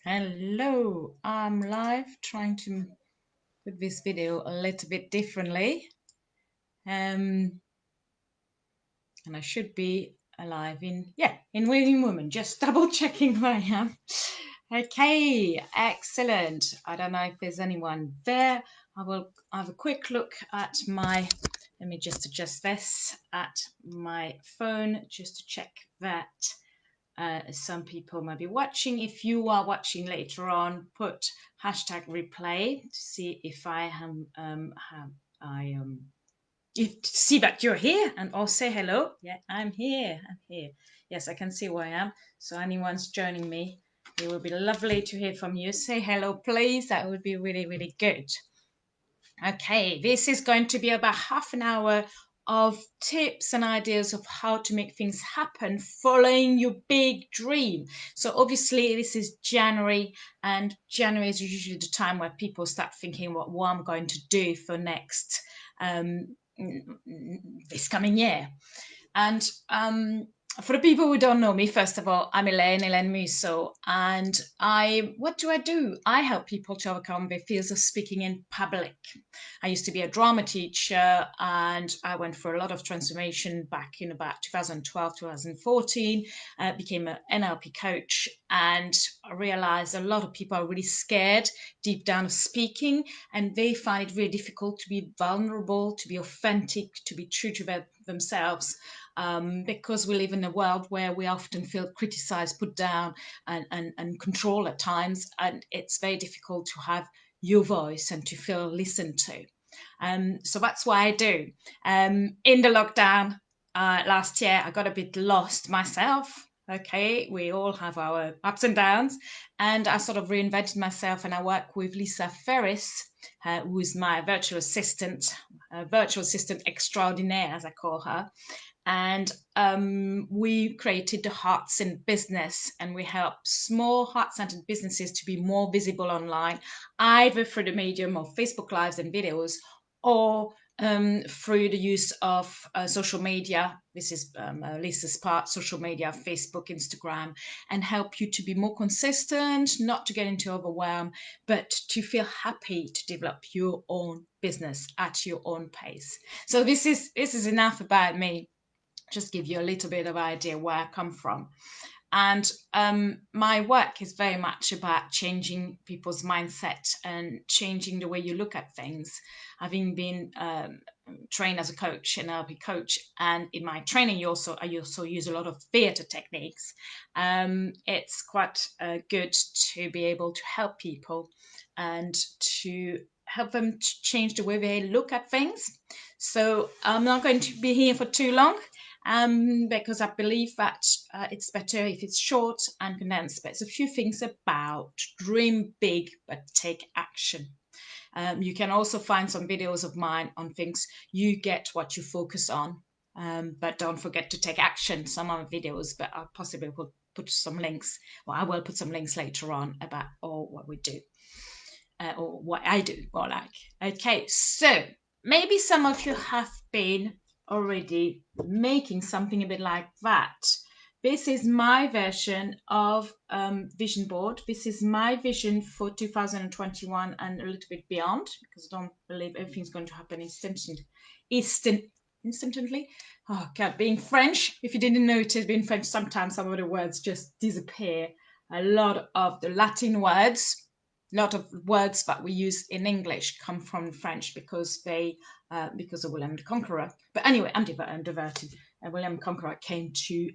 Hello, I'm live trying to put this video a little bit differently. Um, and I should be alive in Waiting Woman, just double checking where I am. Okay, excellent. I don't know if there's anyone there. I will have a quick look at let me just adjust this at my phone just to check that. Some people might be watching. If you are watching later on, put hashtag replay to see if I if to see that you're here and or say hello. Yeah, I'm here. I'm here. Yes, I can see where I am. So anyone's joining me, it would be lovely to hear from you. Say hello, please. That would be really, really good. Okay, this is going to be about half an hour of tips and ideas of how to make things happen following your big dream. So obviously this is January, and January is usually the time where people start thinking about what I'm going to do for next this coming year. And for the people who don't know me, first of all, I'm Elaine Musso, and what do? I help people to overcome their fears of speaking in public. I used to be a drama teacher, and I went through a lot of transformation back in about 2012, 2014, became an NLP coach, and I realized a lot of people are really scared deep down of speaking, and they find it really difficult to be vulnerable, to be authentic, to be true to themselves, because we live in a world where we often feel criticized, put down, and controlled at times, and it's very difficult to have your voice and to feel listened to. So that's what I do. In the lockdown last year, I got a bit lost myself. Okay, we all have our ups and downs, and I sort of reinvented myself, and I work with Lisa Ferris, who is my virtual assistant extraordinaire, as I call her. And we created the Hearts in Business, and we help small heart-centered businesses to be more visible online, either through the medium of Facebook Lives and videos, or through the use of social media. This is Lisa's part: social media, Facebook, Instagram, and help you to be more consistent, not to get into overwhelm, but to feel happy to develop your own business at your own pace. So this is enough about me. Just give you a little bit of idea where I come from. And my work is very much about changing people's mindset and changing the way you look at things. Having been trained as a coach, an NLP coach, and in my training, I also use a lot of theatre techniques. It's quite good to be able to help people and to help them to change the way they look at things. So I'm not going to be here for too long, because I believe that it's better if it's short and condensed. But it's a few things about dream big, but take action. You can also find some videos of mine on things you get what you focus on, but don't forget to take action. Some of the videos, but I possibly will put some links. Well, I will put some links later on about all what we do, or what I do, more like. Okay, so maybe some of you have been already making something a bit like that. This is my version of vision board. This is my vision for 2021 and a little bit beyond, because I don't believe everything's going to happen instantly. Oh God, being French, if you didn't notice, being French, sometimes some of the words just disappear. A lot of the Latin words, a lot of words that we use in English come from French because of William the Conqueror. But anyway, I'm diverted. William the Conqueror came to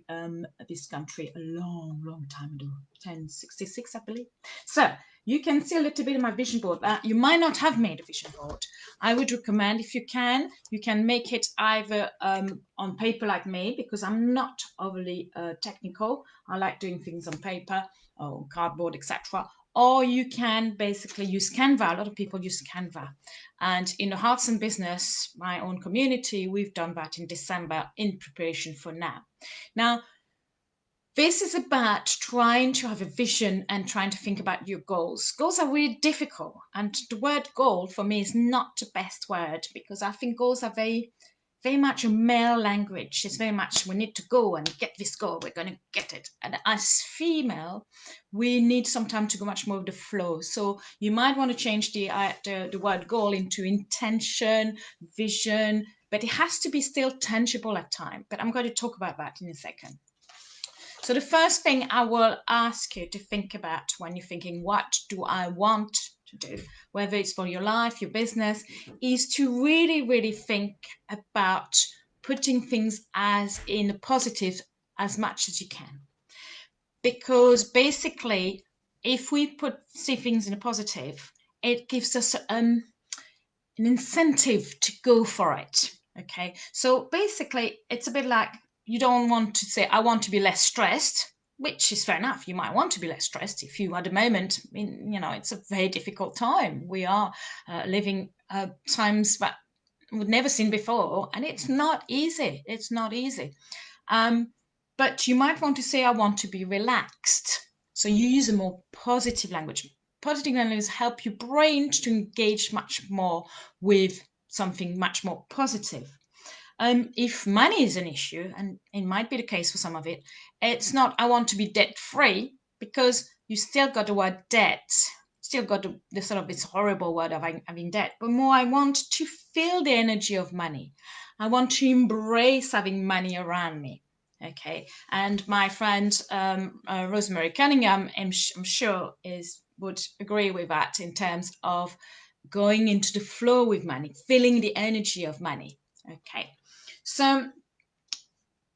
this country a long, long time ago, 1066, I believe. So you can see a little bit of my vision board. You might not have made a vision board. I would recommend, if you can make it either on paper like me, because I'm not overly technical. I like doing things on paper or cardboard, etc. Or you can basically use Canva. A lot of people use Canva. And in the Hearts and Business, my own community, we've done that in December in preparation for now. Now, this is about trying to have a vision and trying to think about your goals. Goals are really difficult. And the word goal for me is not the best word, because I think goals are very very much a male language. It's very much we need to go and get this goal. We're going to get it. And as female, we need sometimes to go much more with the flow. So you might want to change the word goal into intention, vision, but it has to be still tangible at time. But I'm going to talk about that in a second. So the first thing I will ask you to think about when you're thinking, what do I want to do, whether it's for your life, your business, is to really, really think about putting things as in a positive as much as you can. Because basically, if we see things in a positive, it gives us an incentive to go for it. Okay, so basically, it's a bit like you don't want to say, I want to be less stressed, which is fair enough. You might want to be less stressed if you, at the moment, it's a very difficult time. We are living times that we've never seen before, and it's not easy. It's not easy. But you might want to say, I want to be relaxed. So you use a more positive language. Positive language help your brain to engage much more with something much more positive. If money is an issue, and it might be the case for some of it, it's not, I want to be debt free, because you still got the word debt, still got the sort of this horrible word of having debt, but more, I want to feel the energy of money. I want to embrace having money around me. Okay, and my friend Rosemary Cunningham, I'm sure would agree with that in terms of going into the flow with money, feeling the energy of money. Okay, so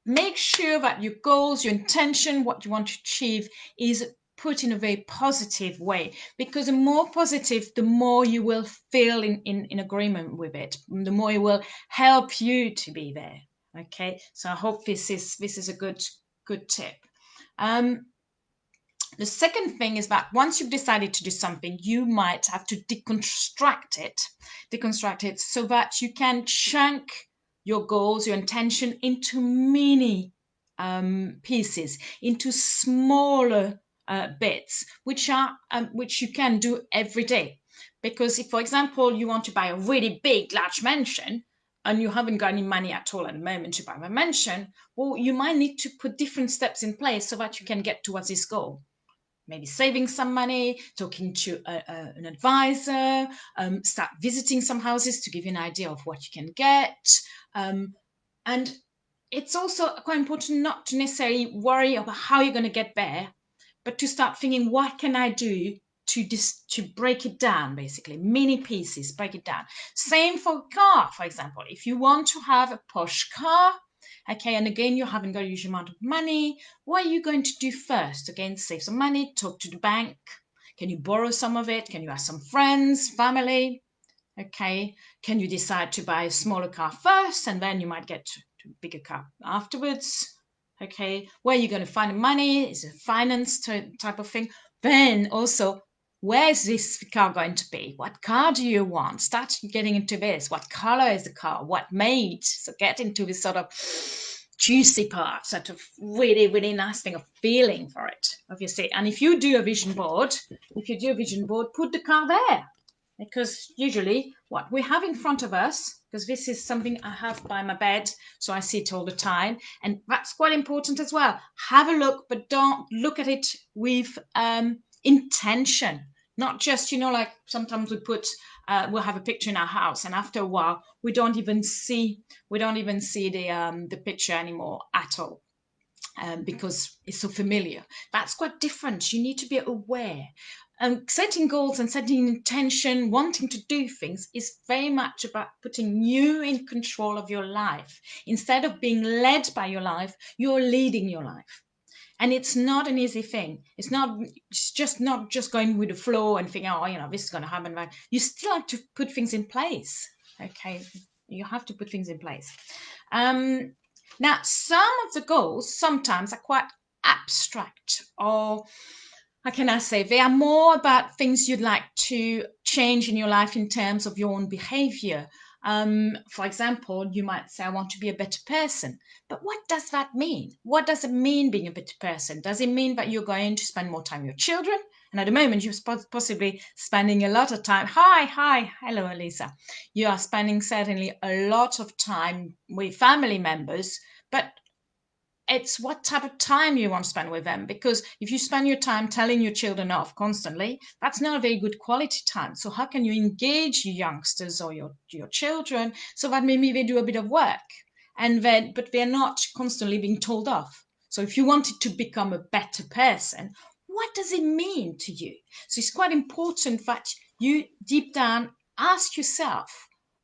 make sure that your goals, your intention, what you want to achieve is put in a very positive way, because the more positive, the more you will feel in agreement with it, the more it will help you to be there. Okay, so I hope this is a good tip. The second thing is that once you've decided to do something, you might have to deconstruct it so that you can chunk your goals, your intention into mini pieces, into smaller bits, which you can do every day. Because if, for example, you want to buy a really big, large mansion, and you haven't got any money at all at the moment to buy a mansion, well, you might need to put different steps in place so that you can get towards this goal. Maybe saving some money, talking to an advisor, start visiting some houses to give you an idea of what you can get. And it's also quite important not to necessarily worry about how you're going to get there, but to start thinking, what can I do to break it down, basically, mini pieces, break it down. Same for a car, for example. If you want to have a posh car, okay, and again, you haven't got a huge amount of money, what are you going to do first? Again, save some money, talk to the bank. Can you borrow some of it? Can you ask some friends, family? Okay, can you decide to buy a smaller car first, and then you might get to a bigger car afterwards? Okay, where are you going to find the money? Is it finance type of thing? Then also, where is this car going to be? What car do you want? Start getting into this. What color is the car? What made? So get into this sort of juicy part, sort of really, really nice thing of feeling for it, obviously. And if you do a vision board, put the car there. Because usually what we have in front of us, because this is something I have by my bed, so I see it all the time, and that's quite important as well. Have a look, but don't look at it with intention. Not just, like sometimes we'll have a picture in our house, and after a while we don't even see the picture anymore at all. Because it's so familiar. That's quite different. You need to be aware. Setting goals and setting intention, wanting to do things, is very much about putting you in control of your life. Instead of being led by your life, you're leading your life. And it's not an easy thing. It's just not just going with the flow and thinking, this is going to happen. Right? You still have to put things in place. Okay, you have to put things in place. Now, some of the goals sometimes are quite abstract, or how can I say, they are more about things you'd like to change in your life in terms of your own behavior. For example, you might say, I want to be a better person. But what does that mean? What does it mean being a better person? Does it mean that you're going to spend more time with your children? And at the moment, you're possibly spending a lot of time. Hello, Elisa. You are spending certainly a lot of time with family members, but it's what type of time you want to spend with them, because if you spend your time telling your children off constantly, that's not a very good quality time. So how can you engage your youngsters or your children so that maybe they do a bit of work, and then but they're not constantly being told off? So if you wanted to become a better person, what does it mean to you? So it's quite important that you deep down ask yourself,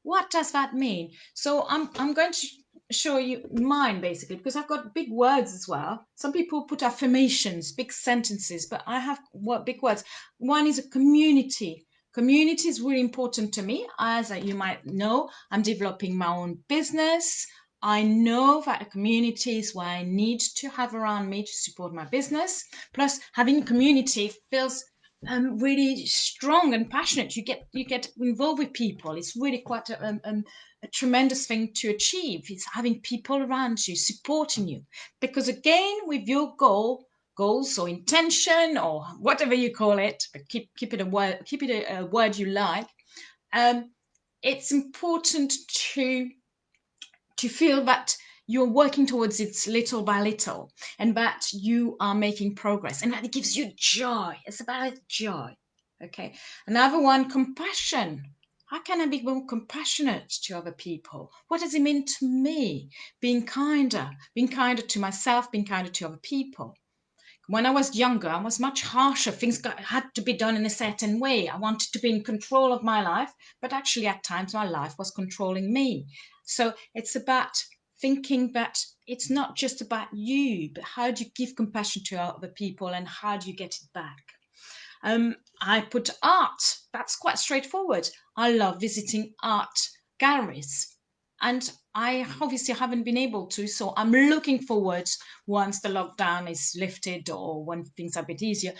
what does that mean? So I'm going to show you mine basically, because I've got big words as well. Some people put affirmations, big sentences, but I have big words. One is a community. Community is really important to me. As you might know, I'm developing my own business. I know that a community is what I need to have around me to support my business. Plus, having community feels really strong and passionate. You get involved with people. It's really quite a tremendous thing to achieve. It's having people around you supporting you, because again, with your goals or intention or whatever you call it, but keep it a word you like. Um, it's important to feel that you're working towards it little by little, and that you are making progress, and that it gives you joy. It's about joy. Okay. Another one, compassion. How can I be more compassionate to other people? What does it mean to me? Being kinder to myself, being kinder to other people. When I was younger, I was much harsher. Had to be done in a certain way. I wanted to be in control of my life, but actually, at times, my life was controlling me. So it's about thinking that it's not just about you, but how do you give compassion to other people, and how do you get it back? I put art. That's quite straightforward. I love visiting art galleries. And I obviously haven't been able to, so I'm looking forward, once the lockdown is lifted or when things are a bit easier,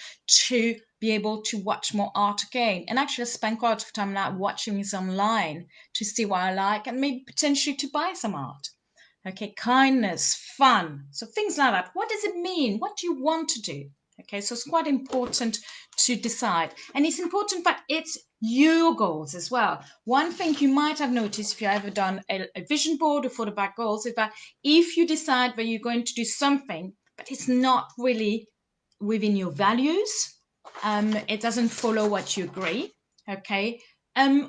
to be able to watch more art again. And actually, I spend quite a lot of time now watching this online to see what I like, and maybe potentially to buy some art. Okay, kindness, fun. So things like that. What does it mean? What do you want to do? Okay, so it's quite important to decide. And it's important that it's your goals as well. One thing you might have noticed if you've ever done a vision board or thought about goals is that if you decide that you're going to do something, but it's not really within your values, it doesn't follow what you agree, okay,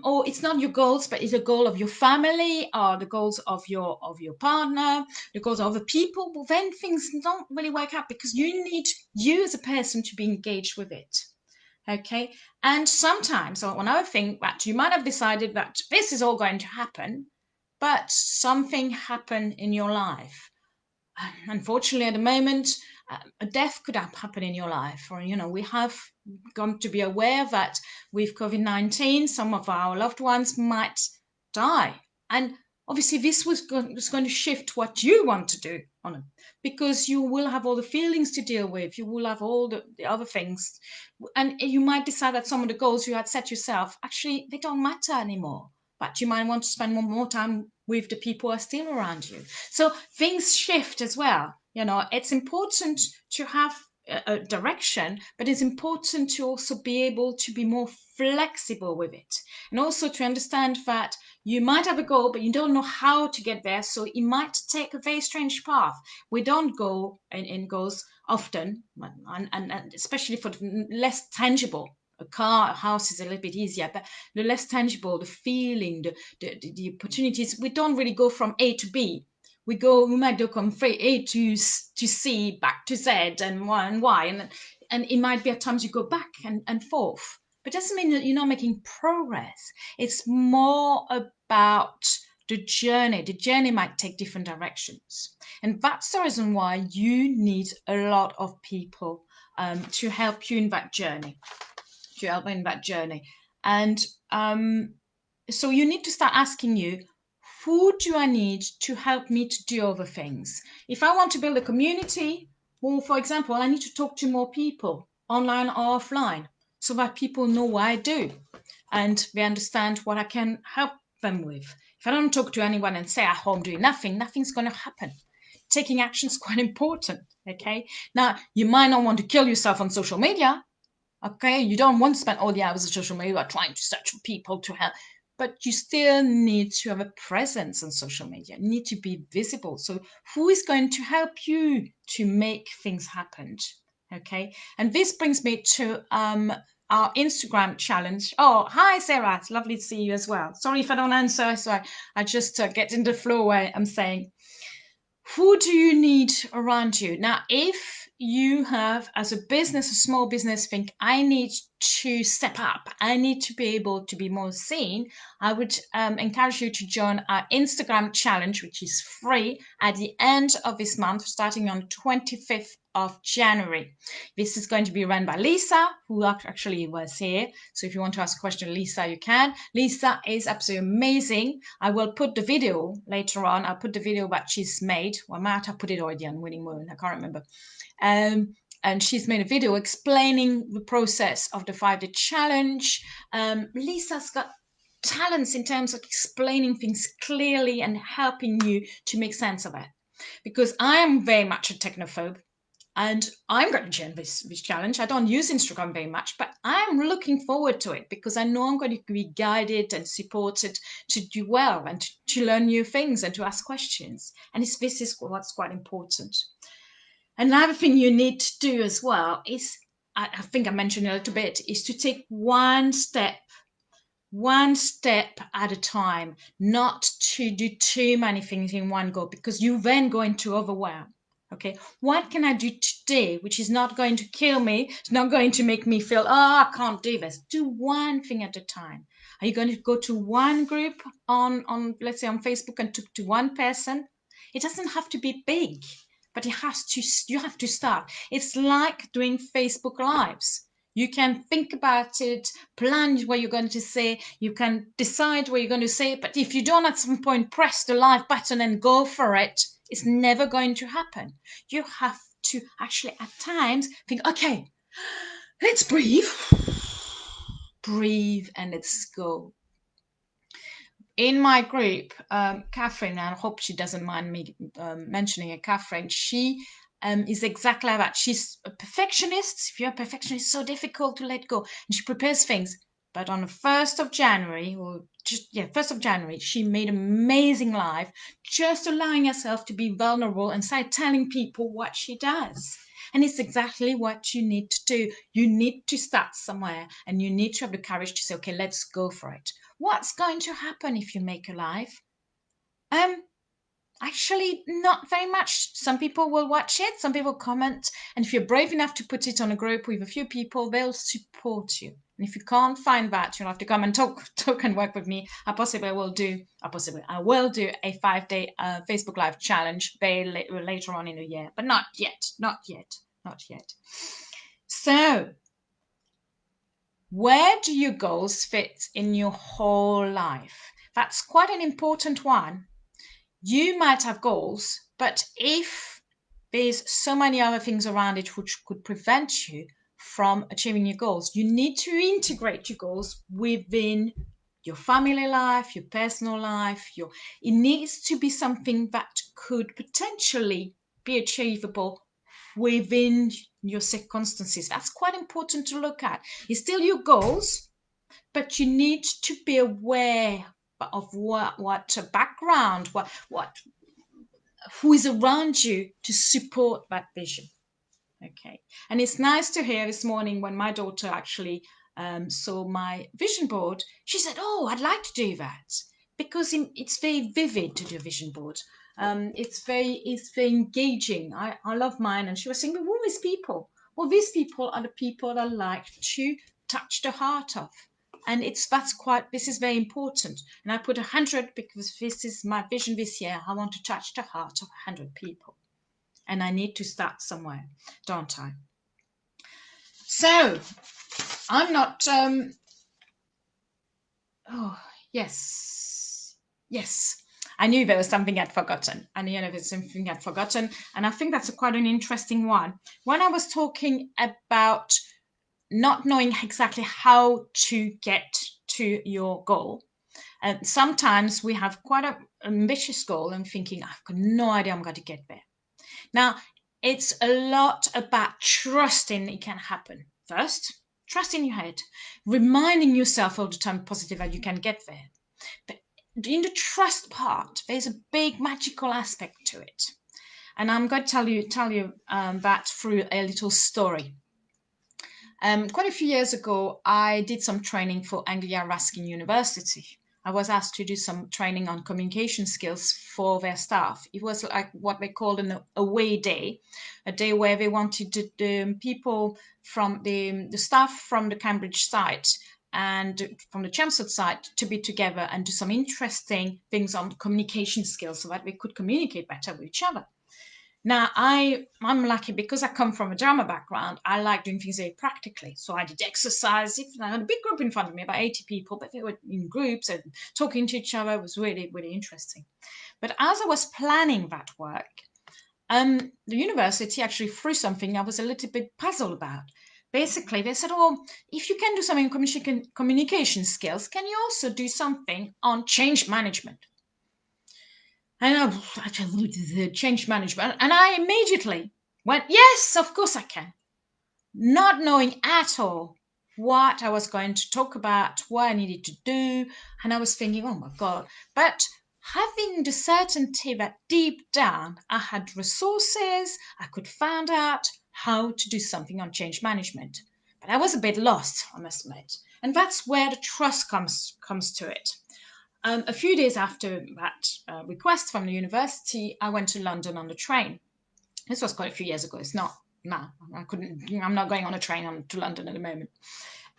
or it's not your goals, but it's a goal of your family or the goals of your partner, the goals of other people, well, then things don't really work out, because you need you as a person to be engaged with it. Okay. And sometimes, or another thing, that you might have decided that this is all going to happen, but something happened in your life. Unfortunately, at the moment, a death could happen in your life, or we have come to be aware that with COVID-19, some of our loved ones might die, and obviously this was going to shift what you want to do on it, because you will have all the feelings to deal with, you will have all the other things, and you might decide that some of the goals you had set yourself, actually they don't matter anymore, but you might want to spend more time with the people who are still around you. So things shift as well. It's important to have a direction, but it's important to also be able to be more flexible with it, and also to understand that you might have a goal, but you don't know how to get there. So it might take a very strange path. We don't go in goals often, and especially for the less tangible. A car, a house is a little bit easier, but the less tangible, the feeling, the opportunities, we don't really go from A to B. We might go from A to C, back to Z, and Y and Y, and it might be at times you go back and forth. But it doesn't mean that you're not making progress. It's more about the journey. The journey might take different directions. And that's the reason why you need a lot of people to help you in that journey. And so you need to start asking you, who do I need to help me to do other things? If I want to build a community, well, for example, I need to talk to more people, online or offline, so that people know what I do and they understand what I can help them with. If I don't talk to anyone and stay at home doing nothing, nothing's going to happen. Taking action is quite important. Okay. Now, you might not want to kill yourself on social media, Okay, you don't want to spend all the hours of social media trying to search for people to help, but you still need to have a presence on social media. You need to be visible. So, who is going to help you to make things happen? Okay, and this brings me to our Instagram challenge. Oh, hi Sarah, it's lovely to see you as well. Sorry if I don't answer. So I just get in the flow where I'm saying, who do you need around you? Now, if you have, as a business, a small business, think I need to step up, I need to be able to be more seen, I would encourage you to join our Instagram challenge, which is free at the end of this month, starting on 25th of January. This is going to be run by Lisa, who actually was here. So if you want to ask a question, Lisa, you can. Lisa is absolutely amazing. I will put the video later on. I'll put the video that she's made. Well, I might have put it already on Winning Moon. I can't remember. And she's made a video explaining the process of the 5-day challenge. Lisa's got talents in terms of explaining things clearly and helping you to make sense of it. Because I am very much a technophobe. And I'm going to join this challenge. I don't use Instagram very much, but I'm looking forward to it because I know I'm going to be guided and supported to do well and to learn new things and to ask questions. And this is what's quite important. Another thing you need to do as well is, I think I mentioned a little bit, is to take one step at a time, not to do too many things in one go, because you're then going to overwhelm. Okay, what can I do today which is not going to kill me? It's not going to make me feel, oh, I can't do this. Do one thing at a time. Are you going to go to one group on let's say on Facebook and talk to one person? It doesn't have to be big, but you have to start. It's like doing Facebook Lives. You can think about it, plan what you're going to say, you can decide what you're going to say, but if you don't at some point press the live button and go for it, it's never going to happen. You have to actually at times think, okay, let's breathe and let's go. In my group, Catherine, and I hope she doesn't mind me mentioning it, Catherine, she is exactly like that. She's a perfectionist. If you're a perfectionist, it's so difficult to let go. And she prepares things. But on the 1st of January, 1st of January, she made an amazing live, just allowing herself to be vulnerable and start telling people what she does. And it's exactly what you need to do. You need to start somewhere and you need to have the courage to say, okay, let's go for it. What's going to happen if you make a live? Actually, not very much. Some people will watch it, some people comment, and if you're brave enough to put it on a group with a few people, they'll support you. And if you can't find that, you'll have to come and talk and work with me. I will do a 5-day Facebook Live challenge later on in the year, but not yet. So, where do your goals fit in your whole life? That's quite an important one. You might have goals, but if there's so many other things around it which could prevent you from achieving your goals, you need to integrate your goals within your family life, your personal life. It needs to be something that could potentially be achievable within your circumstances. That's quite important to look at. It's still your goals, but you need to be aware of what background, who is around you to support that vision. Okay, and it's nice to hear this morning when my daughter actually saw my vision board. She said, "Oh, I'd like to do that," because it's very vivid to do a vision board. It's very engaging. I love mine, and she was saying, "But who are these people?" Well, these people are the people I like to touch the heart of, and this is very important. And I put 100 because this is my vision this year. I want to touch the heart of 100 people, and I need to start somewhere, don't I? So I'm not. Oh yes. I knew there was something I'd forgotten. And I think that's quite an interesting one. When I was talking about not knowing exactly how to get to your goal, and sometimes we have quite an ambitious goal and thinking, I've got no idea I'm going to get there. Now, it's a lot about trusting it can happen first. Trust in your head, reminding yourself all the time positive that you can get there. But in the trust part, there's a big magical aspect to it. And I'm going to tell you that through a little story. Quite a few years ago, I did some training for Anglia Ruskin University. I was asked to do some training on communication skills for their staff. It was like what they called an away day, a day where they wanted the people from the staff from the Cambridge site and from the Chelmsford site to be together and do some interesting things on communication skills so that we could communicate better with each other. Now, I'm lucky because I come from a drama background. I like doing things very practically. So I did exercise. I had a big group in front of me, about 80 people, but they were in groups and talking to each other. It was really, really interesting. But as I was planning that work, the university actually threw something I was a little bit puzzled about. Basically, they said, "Oh, if you can do something on communication skills, can you also do something on change management?" I know, the change management. And I immediately went, yes, of course I can. Not knowing at all what I was going to talk about, what I needed to do. And I was thinking, oh my God. But having the certainty that deep down I had resources, I could find out how to do something on change management. But I was a bit lost, I must admit. And that's where the trust comes to it. A few days after that request from the university, I went to London on the train. This was quite a few years ago. It's not now. I couldn't. I'm not going on a train to London at the moment.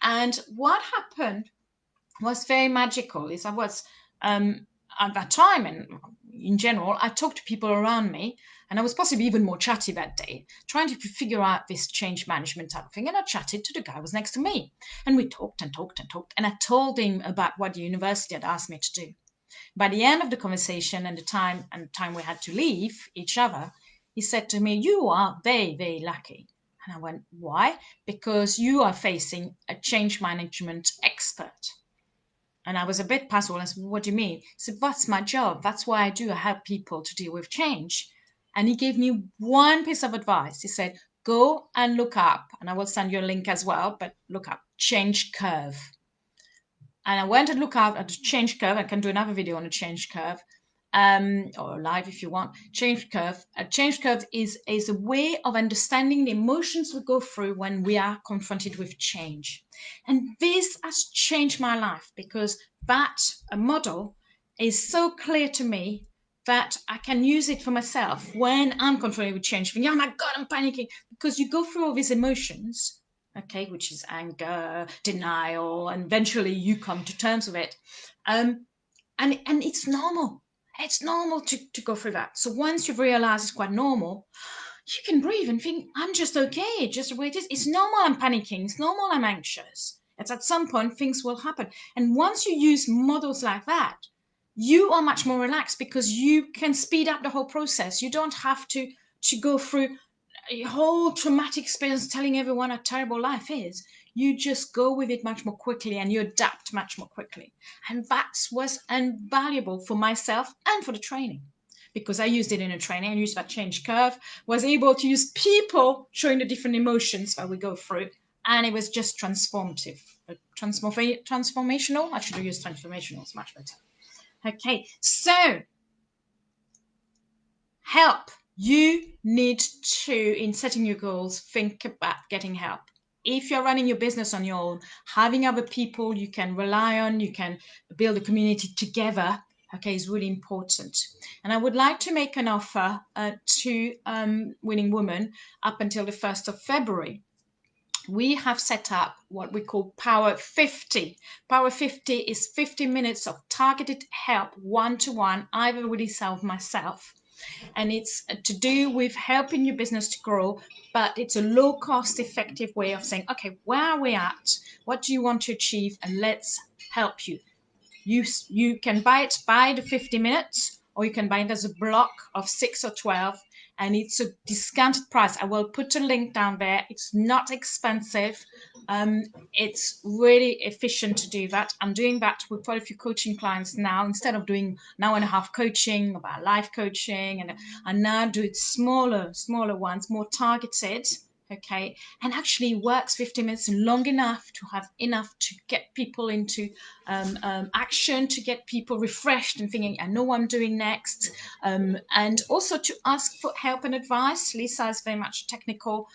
And what happened was very magical. Is I was at that time, and in general, I talked to people around me, and I was possibly even more chatty that day, trying to figure out this change management type of thing. And I chatted to the guy who was next to me, and we talked and talked and talked, and I told him about what the university had asked me to do. By the end of the conversation and the time we had to leave each other, he said to me, "You are very, very lucky." And I went, "Why?" "Because you are facing a change management expert." And I was a bit puzzled. I said, "What do you mean?" He said, "That's my job. That's why I do. I help people to deal with change." And he gave me one piece of advice. He said, "Go and look up," and I will send you a link as well, but look up change curve. And I went and looked out at the change curve. I can do another video on a change curve, or live if you want. Change curve. A change curve is a way of understanding the emotions we go through when we are confronted with change. And this has changed my life because that model is so clear to me that I can use it for myself when I'm confronted with change. Thinking, oh my God, I'm panicking. Because you go through all these emotions, okay, which is anger, denial, and eventually you come to terms with it. And it's normal. It's normal to go through that. So once you've realized it's quite normal, you can breathe and think, I'm just okay, just the way it is. It's normal I'm panicking. It's normal I'm anxious. It's at some point things will happen. And once you use models like that, you are much more relaxed because you can speed up the whole process. You don't have to go through a whole traumatic experience telling everyone how terrible life is. You just go with it much more quickly and you adapt much more quickly. And that was invaluable for myself and for the training because I used it in a training. I used that change curve, was able to use people showing the different emotions that we go through. And it was just transformative. Transformational. I should have used transformational. It's much better. Okay, so help. You need to, in setting your goals, think about getting help. If you're running your business on your own, having other people you can rely on, you can build a community together, okay, is really important. And I would like to make an offer to Winning Woman up until the 1st of February. We have set up what we call Power 50. Power 50 is 50 minutes of targeted help one-to-one, either with yourself or myself. And it's to do with helping your business to grow, but it's a low cost effective way of saying, okay, where are we at? What do you want to achieve? And let's help you. You can buy the 50 minutes, or you can buy it as a block of 6 or 12, and it's a discounted price. I will put a link down there. It's not expensive. It's really efficient to do that. I'm doing that with quite a few coaching clients now. Instead of doing an hour and a half coaching, about life coaching, and I now do it smaller ones, more targeted. Okay, and actually works 50 minutes long enough to have enough to get people into action, to get people refreshed and thinking, I know what I'm doing next, and also to ask for help and advice. Lisa is very much a technical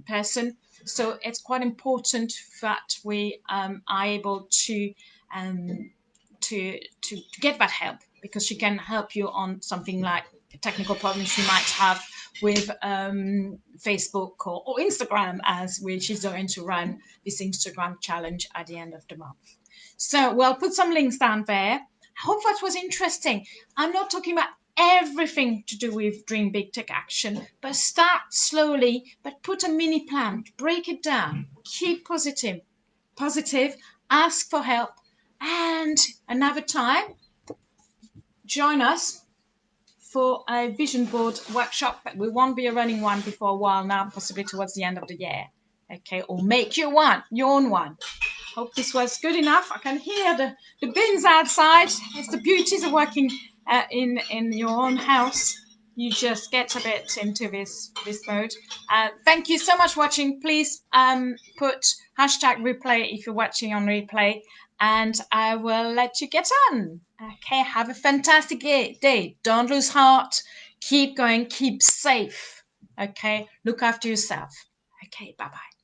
person, so it's quite important that we are able um, to get that help, because she can help you on something like technical problems you might have with Facebook or Instagram, as she's going to run this Instagram challenge at the end of the month. So we'll put some links down there. I hope that was interesting. I'm not talking about everything to do with Dream Big Take Action, but start slowly, but put a mini plan, break it down, keep positive, ask for help, and another time, join us for a vision board workshop. But we won't be running one before a while now, possibly towards the end of the year. Okay, or make your own one. Hope this was good enough. I can hear the bins outside. It's the beauties of working in your own house. You just get a bit into this mode. Thank you so much for watching. Please put hashtag replay if you're watching on replay, and I will let you get on. Okay, have a fantastic day. Don't lose heart. Keep going. Keep safe. Okay, look after yourself. Okay, bye bye.